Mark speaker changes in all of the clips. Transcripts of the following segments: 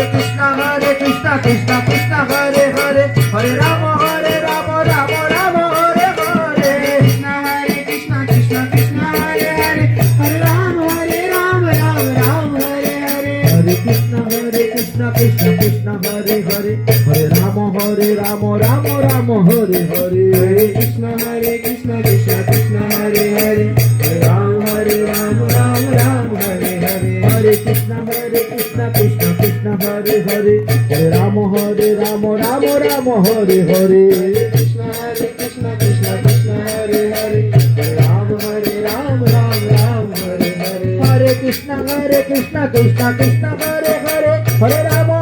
Speaker 1: Krishna Krishna Krishna Hare Hare Hare Rama Rama Rama Hare Hare
Speaker 2: Krishna Krishna Krishna Hare Hare Hare Rama Rama Hare Hare
Speaker 1: Hare Krishna Krishna Krishna Hare Hare Hare Rama Rama Rama Hare Hare
Speaker 2: Hare Krishna Krishna Krishna Hare Hare Hare Rama Rama Hare Hare
Speaker 1: Hare Krishna Krishna Krishna Hare Hare Hare Rama Rama Rama Hare Hare
Speaker 2: Krishna Krishna Krishna Hare Hare Hare Rama Rama Hare Hare
Speaker 1: Hare Krishna Krishna Krishna Hare Hare Hare Rama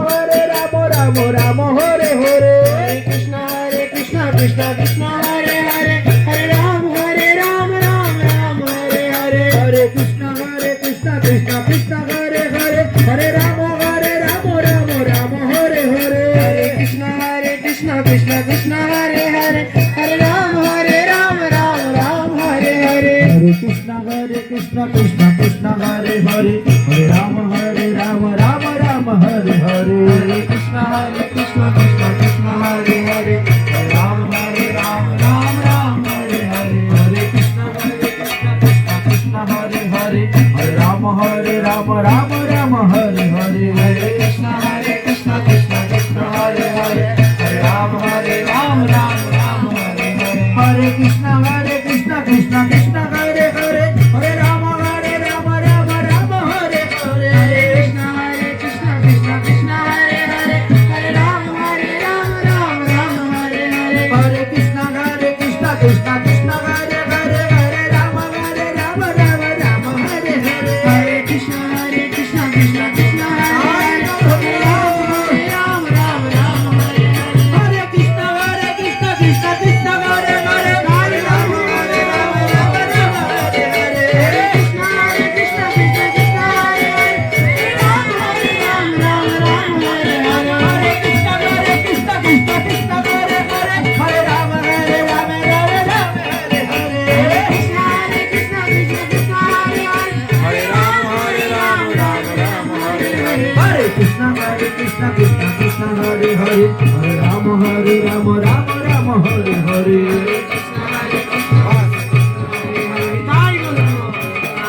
Speaker 1: Rama Hare Hare
Speaker 2: Hare Krishna Krishna Krishna Hare Hare Hare Rama Hare Hare
Speaker 1: Hare Krishna Krishna Krishna Hare Hare Hare Rama Rama Hare Hare
Speaker 2: Hare Krishna Krishna Hare Hare Hare Rama Hare Hare
Speaker 1: Hare Krishna Krishna Krishna Hare Hare Hare Rama Rama Hare Hare
Speaker 2: Hare Krishna Krishna Krishna Hare Hare Hare Rama Hare Hare
Speaker 1: Hare Krishna Krishna Hare Hare Hare Rama Rama Hare Hare
Speaker 2: Hare Krishna Krishna Krishna Hare Hare Hare Rama Hare Hare
Speaker 1: Hare Krishna Krishna Krishna Hare Hare Hare Rama Rama Hare Hare
Speaker 2: Hare Krishna Krishna Krishna Hare Hare Hare Rama Hare Hare
Speaker 1: Hare Krishna Krishna Krishna Hare Hare Hare Rama Rama Hare Hare
Speaker 2: Hare Krishna Krishna Krishna Hare Hare Hare Rama Hare Hare
Speaker 1: Hare Krishna Krishna Krishna Hare Hare Hare Rama Hare Hare
Speaker 2: Hare Krishna Krishna Krishna Hare Hare Hare Rama Hare Hare
Speaker 1: Hare Krishna Krishna Krishna Hare Hare Hare Rama Hare
Speaker 2: Hare Krishna Krishna Krishna Hare Hare Hare Rama Hare Hare
Speaker 1: Hare Krishna Krishna Krishna Hare Hare Hare Rama Rama Hare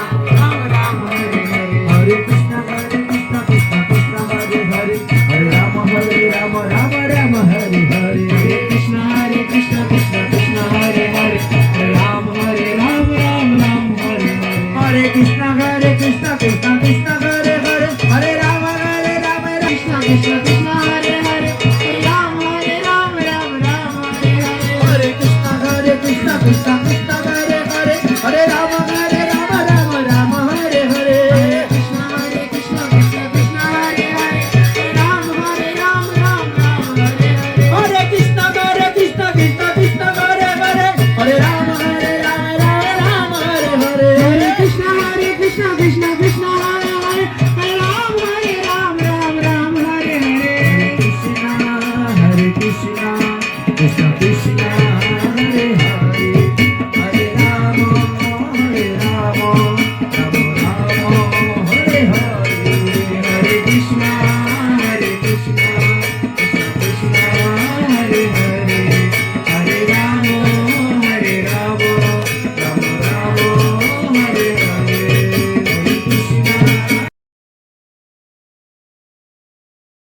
Speaker 1: Hare Hare Krishna Krishna Krishna Hare Hare Hare Rama Rama Hare Hare
Speaker 2: Hare Krishna Krishna Krishna Hare Hare Hare Rama Hare Hare
Speaker 1: Hare Krishna Krishna Krishna Hare Hare Hare Rama Rama
Speaker 2: Krishna Krishna